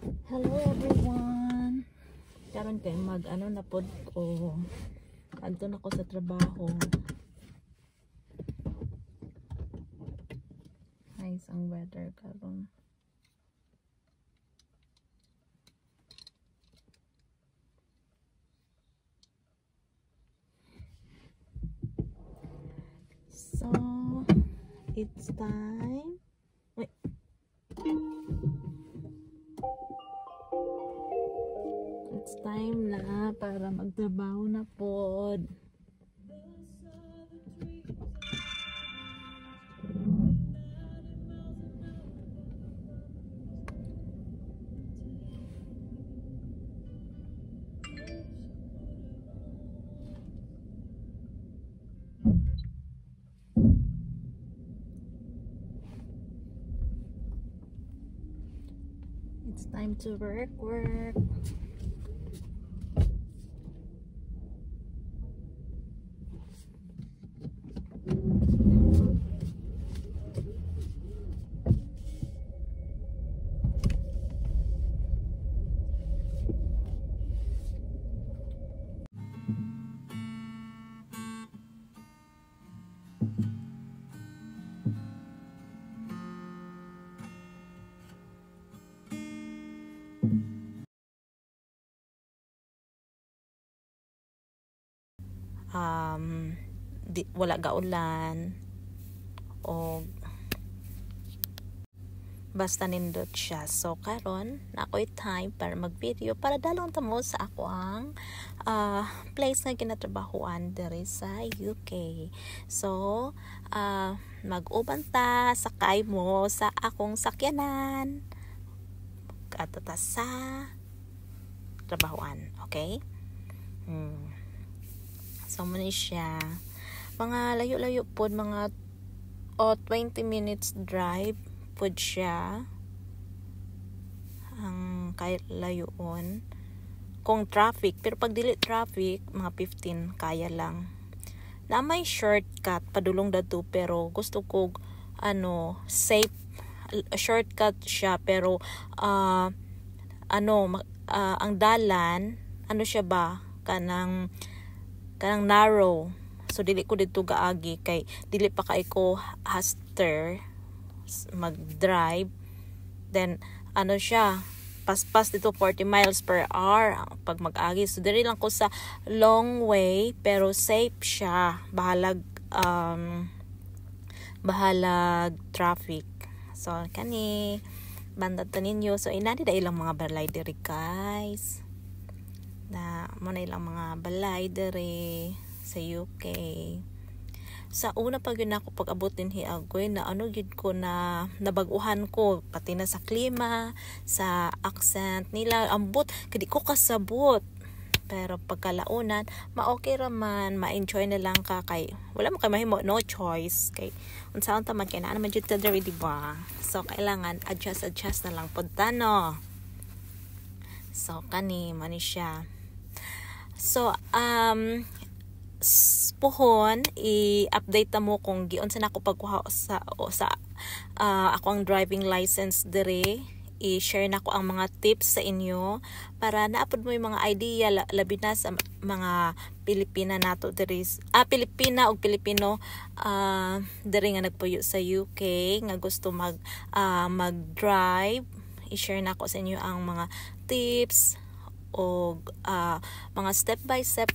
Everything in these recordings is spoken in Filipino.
Hello everyone. Karon kay mag na pod ko. Adto na ko sa trabaho. Nice ang weather karon. So, it's time. Wait. It's time na para magtrabaho na pod. It's time to work. Wala gaulan o basta nindot siya. So karon na ako'y time para mag-video para dalon ta mo sa ako ang place nga ginatrabahuan diri sa UK. So mag-uban ta, sakay mo sa akong sakyanan kadto ta sa trabahuan, okay? So muna siya mga layo-layo pod, mga 20 minutes drive pod siya ang kay layoon kung traffic, pero pag dili traffic mga 15 kaya lang na. May shortcut padulong dadto pero gusto ko safe shortcut siya, pero ang dalan siya ba kanang narrow. So dili ko dito gaagi kay dili pa kay ko haster mag-drive. Then siya paspas dito 40 miles per hour pag mag-agi. So dili lang ko sa long way pero safe siya. Bahalag traffic. So kani banda ninyo. So inani da ilang mga balay diri guys. Na mo na ilang mga balay diri sa UK. Sa una pag yun ako pag-abot din hiagoy na gid ko na nabaguhan ko pati na sa klima, sa accent nila, ambot kadi ko kasabot. Pero pagkalaunan ma-okay raman, ma-enjoy na lang ka kay wala mo kay mahimo, no choice kay unsaon ta man kay naa naman jud ta diri, di ba? So kailangan adjust na lang pod ta, no. So kani man siya. So puhon i-update ta mo kung giun sa nako pagkuha sa ako ang driving license dire. I-share nako ang mga tips sa inyo para naapod mo yung mga idea labi na sa mga Pilipina nato dire, Pilipina o Pilipino dire nga nagpuyo sa UK nga gusto mag-drive. I-share nako sa inyo ang mga tips o mga step by step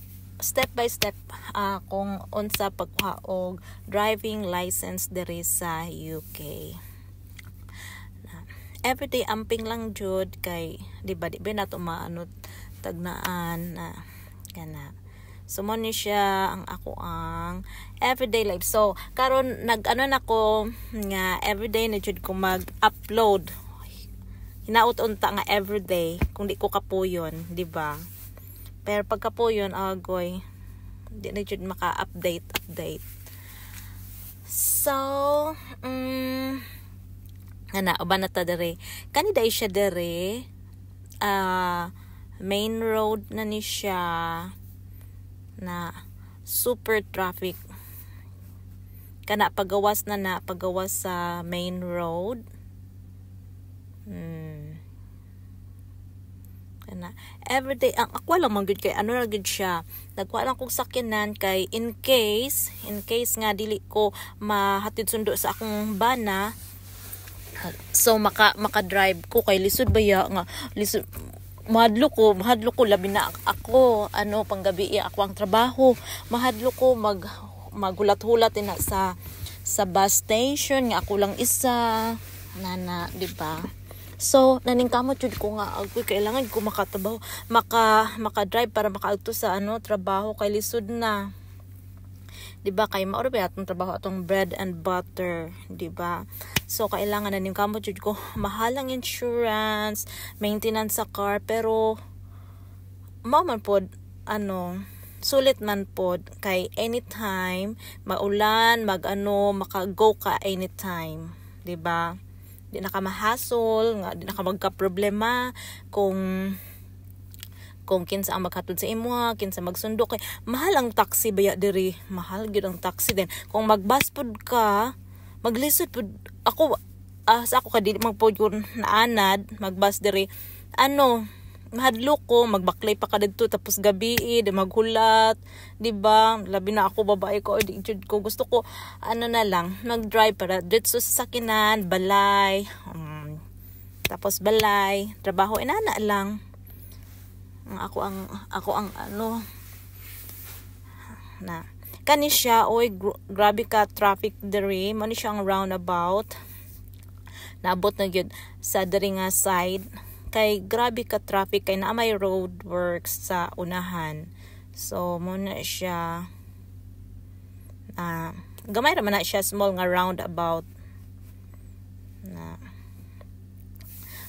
kung unsa pagkuha og driving license diri sa UK. Everyday amping lang jud kay di ba nato tagnaan na kana. So mo ni siya ang ako ang everyday life. So karon nako nga everyday na jud ko mag-upload. Hinaut unta nga everyday kung di ko kapuyon, di ba? Pero pagka po yun, agoy, di na jud maka-update. So, uban na ta dere. Kanida siya dere, main road na ni siya, na super traffic. Pagawas sa main road. kana everyday ang ako lang man gud kay ano ra gud siya, nagkuha lang kog sakyanan kay in case nga dili ko mahatid sundo sa akong bana, so maka drive ko kay lisod baya nga lisod mahadlo ko labi na ako panggabi ako ang trabaho, mahadlo ko maghulat-hulat na sa bus station nga ako lang isa nana, di ba? So naningkamot jud ko nga ako kailangan ko makatrabaho maka-drive para makaadto sa trabaho kay lisod na, di ba? Kay mao ra ba atong trabaho atong bread and butter, di ba? So kailangan naningkamot jud ko mahalang insurance, maintenance sa car, pero mao man pod sulit man pod kay anytime maulan maka-go ka anytime, di ba? Di na ka mahasol nga, di na ka magka-problema kung kinsa ang maghatod sa imo, kinsa magsundo kay mahal ang taxi baya diri, mahal gyud ang taxi din. Kung magbus pod ka, maglisod pod ako sa ako ka dili magpod ko naanad magbus diri, mahadlo ko magbaklay pa ka didto tapos gabi di maghulat, di ba? Labi na ako babae ko, di jud ko gusto ko na lang mag-drive para dito sa sakinan balay, tapos balay trabaho inana lang. Ako ang na kani siya grabe ka traffic diri, mo ni siyang roundabout, naabot na gyud sa diri nga side kay grabe ka traffic kay naa may road works sa unahan. So muna siya gamay ra man na siya, small nga roundabout na.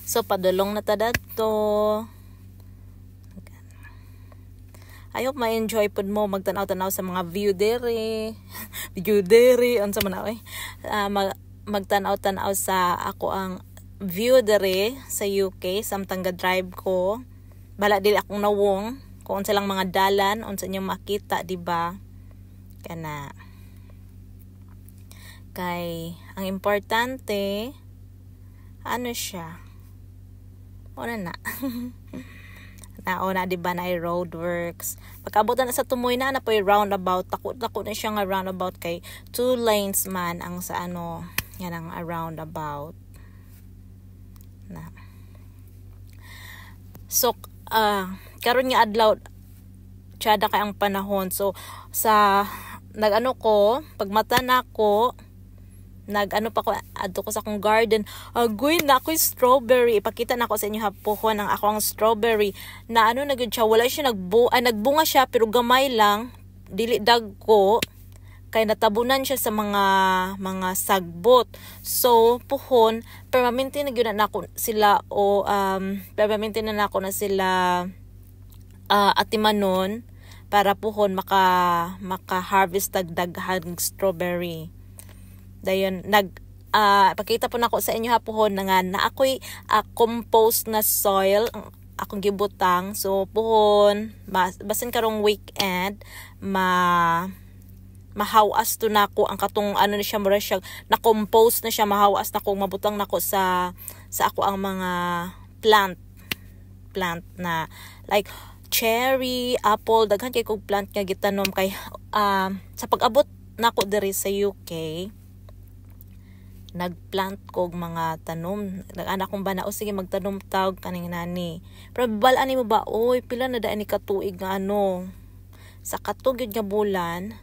So padulong na ta dadto. I hope ma-enjoy pod mo magtanaw-tanaw sa mga view dere unsa man magtanaw-tanaw sa ako ang view dere sa UK samtang ga-drive ko. Bala dili akong nawong kung unsa lang mga dalan unsa niyo makita, di ba? Kana kay ang importante siya na naona, di ba, na roadworks. Pagkabutan na sa tumoy na po yung roundabout, takot na siya nga roundabout kay 2 lanes man ang sa yan ang roundabout na. So karon nga adlaw tsada kay ang panahon, so sa pagmata na ko pa ko adto ko sa akong garden, agoy na ako'y strawberry. Ipakita na ko sa inyo hapuhon ang ako ang strawberry na na gud siya, wala siya nagbunga siya pero gamay lang, dili dagko kay natabunan siya sa mga sagbot. So puhon permanente na gyud na ako sila permanente na ako na sila atimanon para puhon maka-harvest daghang strawberry. Dayon pakita po nako sa inyo hapuhon na ako'y compost na soil akong gibutang. So puhon basin karong weekend mahawas to nako ang katong ni siya mura siya na compost na siya, mahawas na ko mabutang nako sa ako ang mga plant na like cherry, apple, daghan kay kog plant nga gitanom kay sa pag-abot nako diri sa UK nagplant kog mga tanom. Nag-anak kong bana sige magtanom tawag kaning nani. Pero balaan mo ba pila na daan ni katuig nga sa katugid nga bulan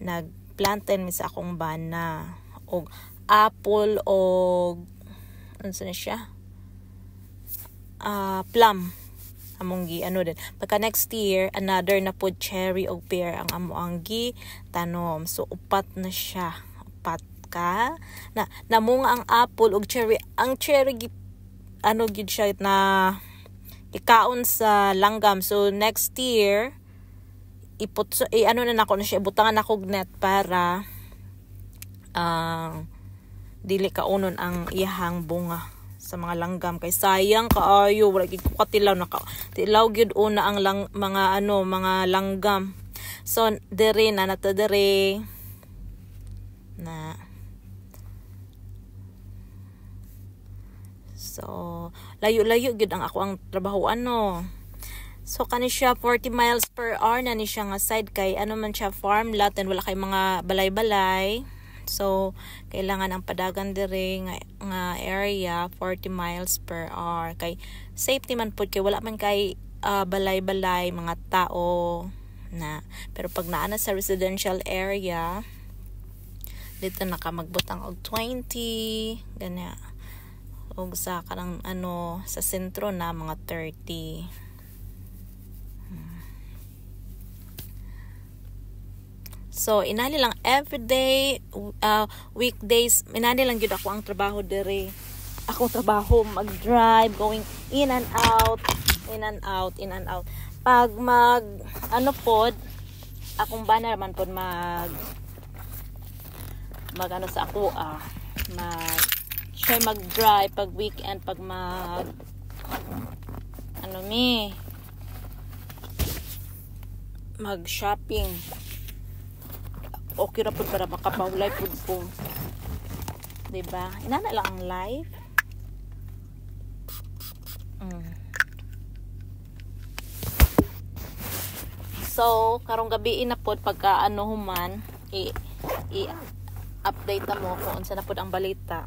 nagplanten mi sa akong bana og apple og unsa na siya plum among gi din. Pagka next year another na pod cherry og pear ang amo ang gi tanom. So upat na siya, upat ka na namunga ang apple og cherry. Ang cherry gid siya na ikaon sa langgam. So next year na nako na siya, butangan ako net para dili kaunon ang iyahang bunga sa mga langgam kay sayang kaayo, wala gid ko katilaw tilaw gyud una ang mga langgam. So dere na nato dere na. So So layo-layo gud ang ako ang trabaho ano. So kani siya 40 miles per hour na ni siya nga side kay ano man siya farm lot and wala kay mga balay-balay. So kailangan ang padagan diri nga area 40 miles per hour kay safety man pud kay wala man kay balay-balay mga tao na. Pero pag naa na sa residential area dito nakamagbutang og 20 ganya. Og sa kanang ano sa sentro na mga 30. So inani lang everyday weekdays inani lang gyud ako ang trabaho diri. Akong trabaho mag-drive going in and out. Pag mag ano pod akong bana man pod mag ano sa ako mag-drive pag weekend pag mag-shopping. Okay ra pud para makapahulay pud ko. Diba? Inana lang ang life. So, karong gabi na pod pagka ano human i-update na mo kung unsa na pod ang balita.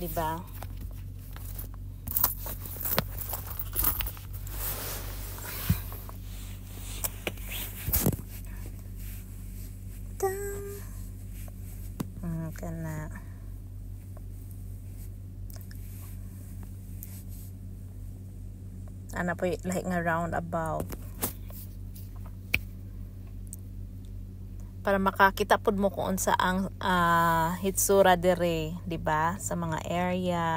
Diba? Kana ana po like nga roundabout para makakita pud mo kung unsa ang hitsura dire, di ba, sa mga area.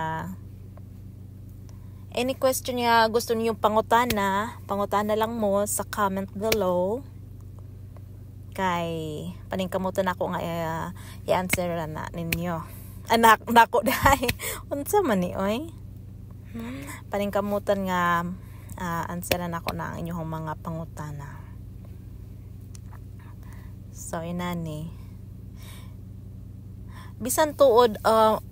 Any question nga gusto niyo pangutana lang mo sa comment below. Kay paningkamutan ako nga i-answer na ninyo. Anak nako dai. Unsa man ni oy? Paningkamutan nga answeran ako na ang inyong mga pangutana. So inani. Bisan tuod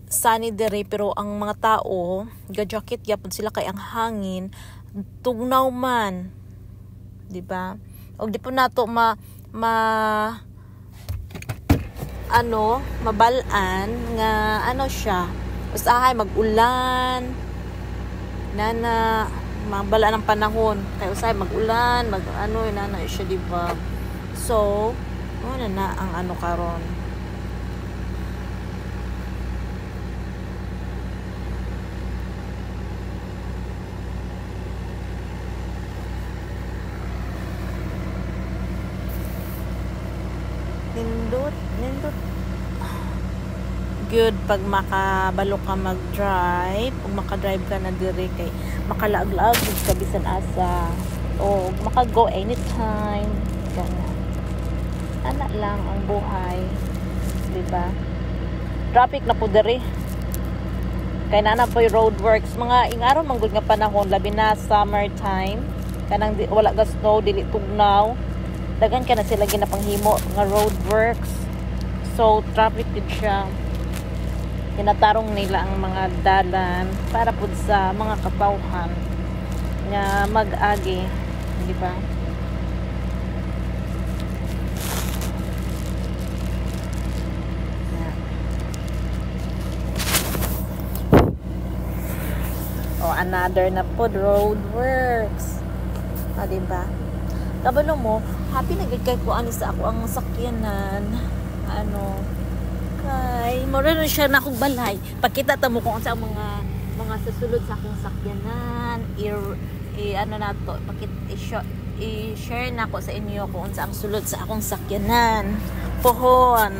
sunny dere pero ang mga tao ga-jacket gyapon sila kay ang hangin tugnaw man. Di ba? Og di po nato mabalaan nga ano siya usahay mag-ulan nana mabalaan ang panahon kay usahay mag-ulan nana siya, diba? So na ang ano karon. Nindot good pag makabalo ka mag-drive, pag makadrive ka na dire kay makalaag-laag ka bisan asa o maka-go anytime ganun. Ana lang ang buhay, diba? Traffic na po dire kay na po yung roadworks mga ingaraw manggod nga panahon labi na summertime kanang wala ga snow dili tugnaw dagan ka na sila ginapanghimo nga roadworks. So traffic din siya. Tinatarong nila ang mga dalan para pud sa mga katawhan nga mag-agi, di ba? Another na pod roadworks. Di ba? Kabalo mo, happy na gid kay ko ani sa ako ang sakyanan. Kay mura na siya na akong balay. Pagkita ta mo kung sa mga susulod sa akong sakyanan, i-share na ko sa inyo kung sa ang sulod sa akong sakyanan. Pohon.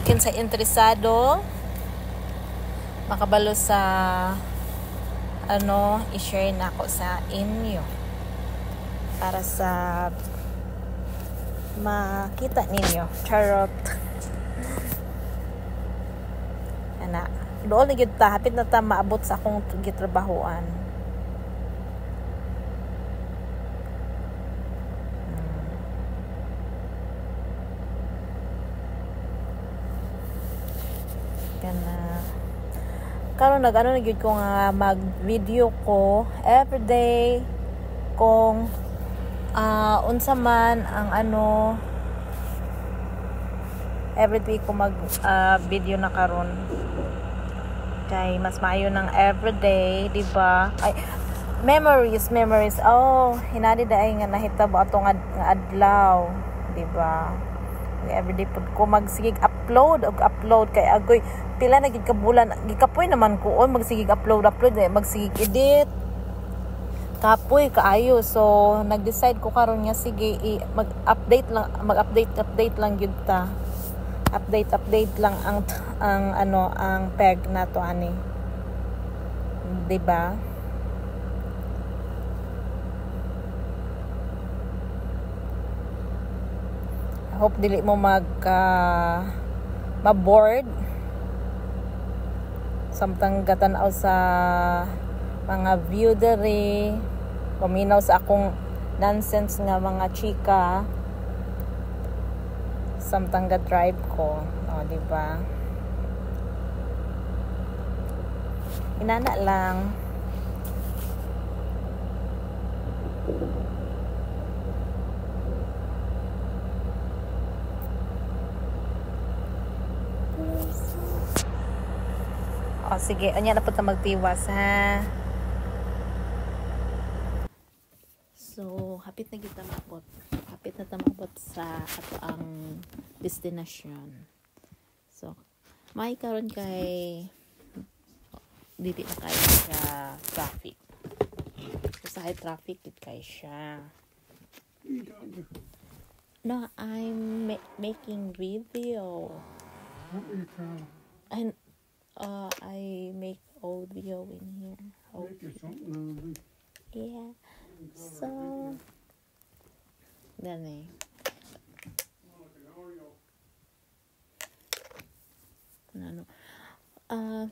Kinsa interesado makabalo sa i-share na ko sa inyo para sa makita ninyo. Charot. Doon na gyud ta hapit na ta maabot sa akong gitrabahoan. kana karon nag-ano na gyud ko nga mag-video ko everyday kung unsa man ang everyday ko mag video na karon kay mas maayo ng everyday, di ba? Ay, memories. Oh, hinadi daay nga nahitabo ato nga adlaw, di ba? Everyday pud ko magsigig upload kay agoy pila na gid ka bulan gikapoy naman ko magsigig upload magsigig edit kapoy kaayo. So nag-decide ko karon nga sige mag-update lang gyud ta. Update lang ang peg na to ani. 'Di ba? Hope dili mo ma-bored samtang gatan-aw sa mga view dere, paminaw sa akong nonsense nga mga chika samtang ga-drive ko. O, di ba? Inana lang. O, sige. Anya na po ta magtiwas, ha? So, hapit na kita maabot. Hapit na tamabot sa ato ang destination. So, may karon kay dili na kayo sa traffic. So, sa traffic it kay siya. No, I'm making video. And I make audio in here. Yeah. So, dani.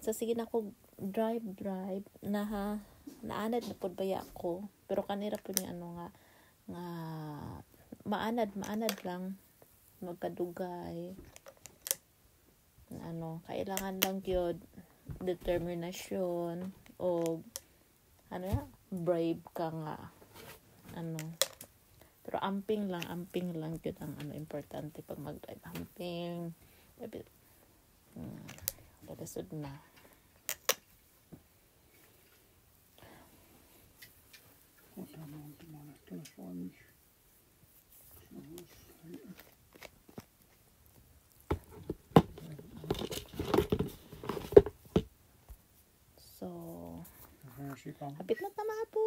So sige na ako drive naanad na pod baya ako pero kanira po niya nga maanad lang magkadugay kailangan lang gyud determinasyon o brave ka nga pero amping lang gyud ang importante pag mag-drive amping Lasod na. So, hapit na tamapot.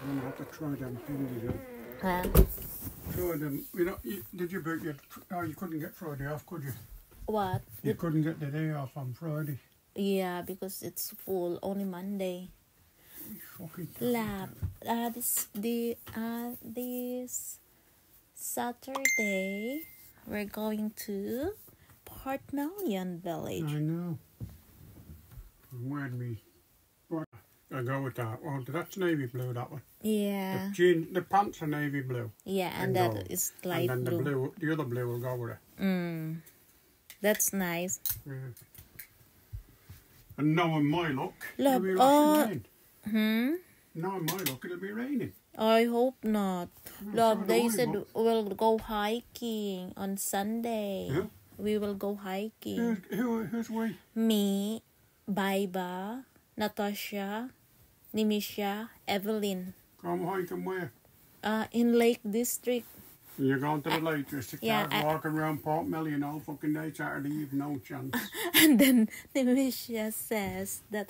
I'm gonna have to try them things again. Huh? Try them. Did you book your? Oh, you couldn't get Friday off, could you? What? You couldn't get the day off on Friday. Yeah, because it's full. Only Monday. Fucking Lab. This Saturday we're going to Port Melion Village. I know. Remind me. What? I go with that. Well, that's navy blue. That one. Yeah. The pants are navy blue. Yeah, and that is light and then blue. The other blue will go with it. That's nice. Yeah. And knowing my luck, Look, it'll be rain. Knowing my luck, it'll be raining. I hope not. Look, they said look. we'll go hiking on Sunday. Yeah? We will go hiking. Who's we? Me, Baiba, Natasha, Nimisha, Evelyn. Come hiking where? In Lake District. You're going to the lake district. Yeah, walking around Port Melion all fucking day Saturday. You've no chance. And then Nimisha says that,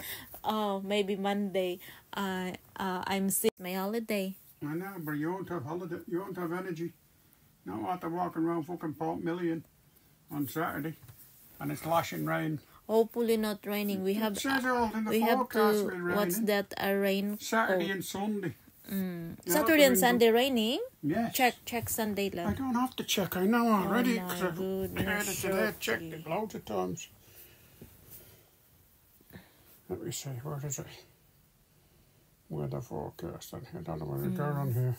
maybe Monday, I'm sick. My holiday. I know, but you won't have holiday. You won't have energy. Not after walking around fucking Port Melion on Saturday. and it's lashing rain. Hopefully not raining. We have It says all in the we have forecast to will rain. what's that, a rain Saturday coat. and Sunday. Mm. Yeah, Saturday and that's the Sunday raining? Yes. Check Sunday I lang. don't have to check. I know already my because I've goodness, heard it today. Checked Shorty. it loads of times. Let me see. Where is it? Weather forecast. I don't know where to go on here.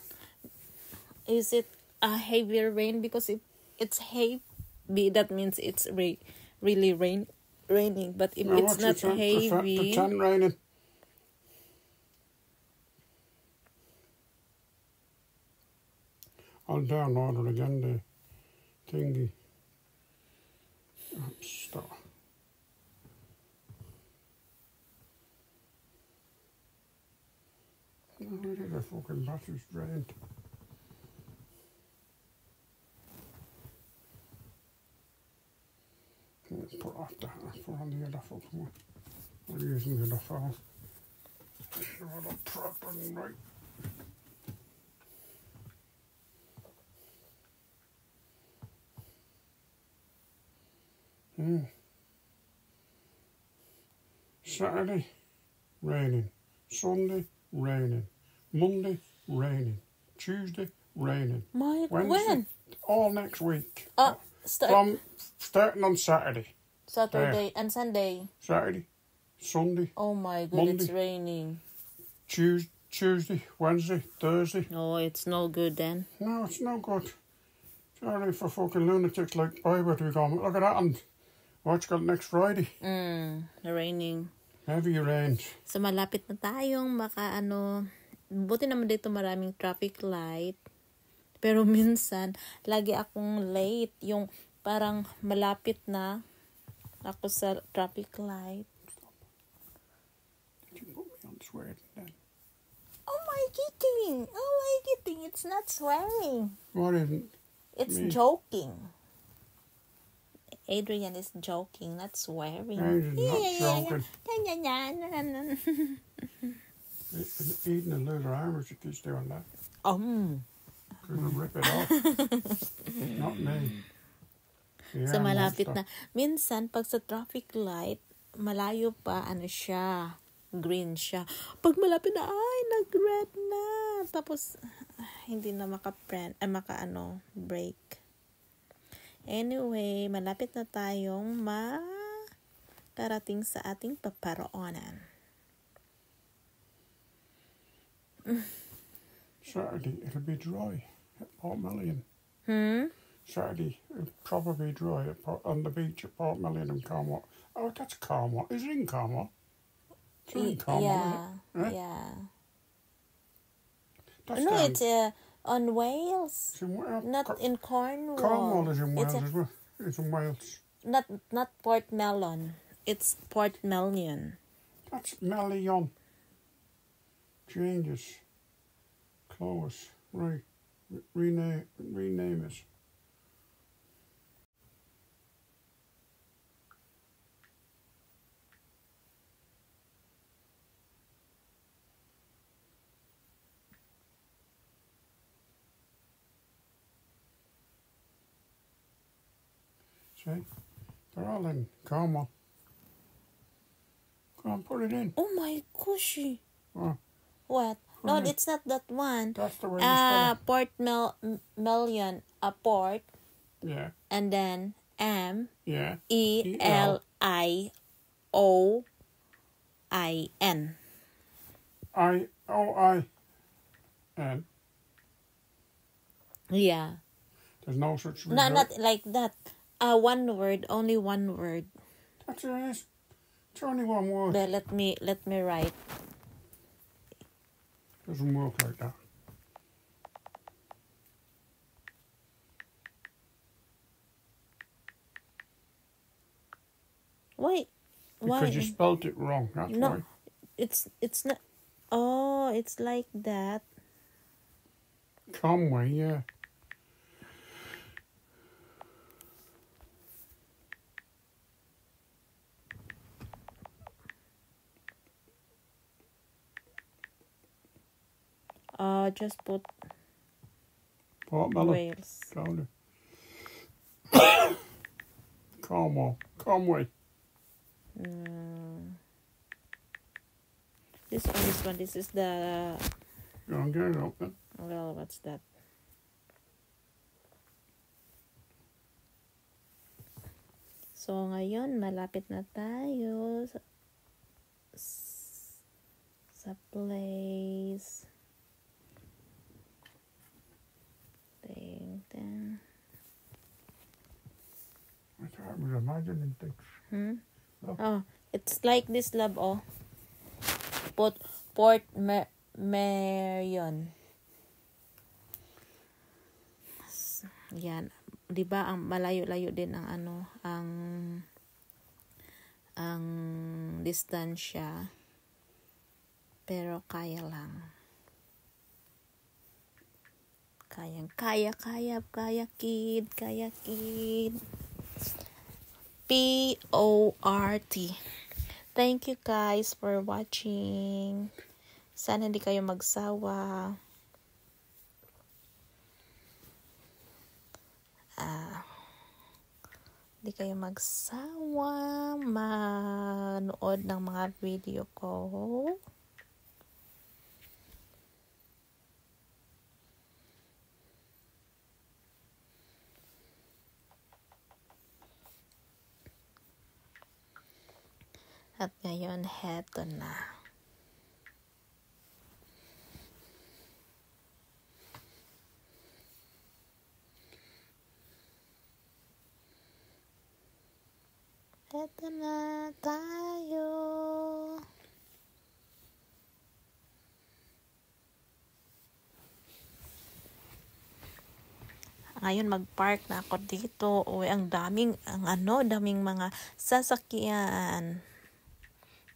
Is it a heavier rain? Because if it's heavy, that means it's really raining. But if No, it's not heavy, pretend raining. I'll download it again, the thingy. Stop. Where did the fucking batteries drained? Let's put off that. Put on the other fucking one. I'm using the other phone. So I don't proper and right. Saturday, raining. Sunday, raining. Monday, raining. Tuesday, raining. Mike, Wednesday, when? all next week. Starting on Saturday. Saturday and Sunday. Saturday, Sunday, Oh my god, Monday. it's raining. Tuesday, Wednesday, Thursday. Oh, it's no good then. No, it's no good. Sorry for fucking lunatics like Bible to be going, look at that, and what's got next Friday? Raining. Heavy rains. So malapit na tayong buti naman dito maraming traffic light. Pero minsan, lagi akong late. Yung parang malapit na ako sa traffic light. Did you put me on swearing then? Oh my kidding! It's not swearing. What isn't? It's Me. joking. Adrian is joking, not swearing. Adrian's not joking. Eating a little armors if he's doing that. Couldn't rip it off. Not me. So malapit na. Minsan, pag sa traffic light, malayo pa, siya, green siya. Pag malapit na, nag-red na. Tapos, hindi na break. Anyway, malapit na tayong makarating sa ating paparoonan. Saturday, it'll be dry at Portmeilion. Saturday, it'll probably be dry on the beach at Portmeilion and Carmel. Oh, that's Carmel. Is it in Carmel? It's in Carmel, isn't it? Yeah. That's No, down- it's on Wales. it's in Wales. Not in Cornwall. Cornwall is in Wales It's as well. It's in Wales. not Portmeilon. It's Portmeilion. That's Melion. Changes. Close. Right. Rename it. See? They're all in. Come on. Come on, put it in. Oh my gosh. Oh, What? No, Okay. it's not that one. that's the way you spell Portmeilion. A port, it. Yeah. and then Yeah. MELIOIN. IOIN. Yeah. There's no such No, result. not like that. One word, only one word. That's it is. It's only one word. But let me write. Doesn't work like that. Wait. Why? Because you spelt it wrong. That's No. why. It's not. Oh, it's like that. Conway, yeah. Just put Portmeilion. Wales. Down there. Cornwall. Can't we? This one. This is the... Go on, get it up then. Well, what's that? So, ngayon, malapit na tayo sa place. Ding. I thought I was imagining things. Look. Oh, it's like this, love, oh. Port Marion. Yan. 'Di ba ang malayo-layo din ang ang distansya. Pero kaya lang. Kaya kid. PORT. Thank you guys for watching. Sana hindi kayo magsawa. Hindi kayo magsawa manood ng mga video ko. At ngayon, heto na. Heto na tayo. Ngayon mag-park na ako dito. Uy, daming mga sasakyan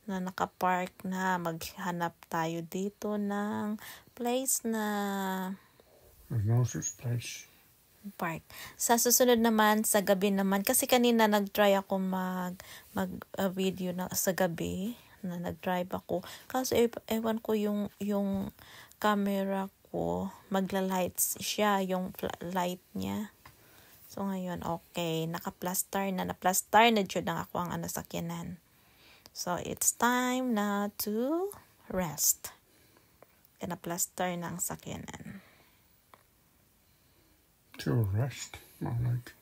na nakapark na. Maghanap tayo dito ng place na There's no such place. park. Sa susunod naman, sa gabi naman, kasi kanina nag-try ako mag video na sa gabi, na nag-drive ako. Kasi ewan ko yung camera ko, magla-lights siya, yung light niya. So ngayon, okay, naka-plaster na jud ang ako ang sakyanan. So it's time na to rest. Kana-plaster na ang sakyanan. To rest, more like.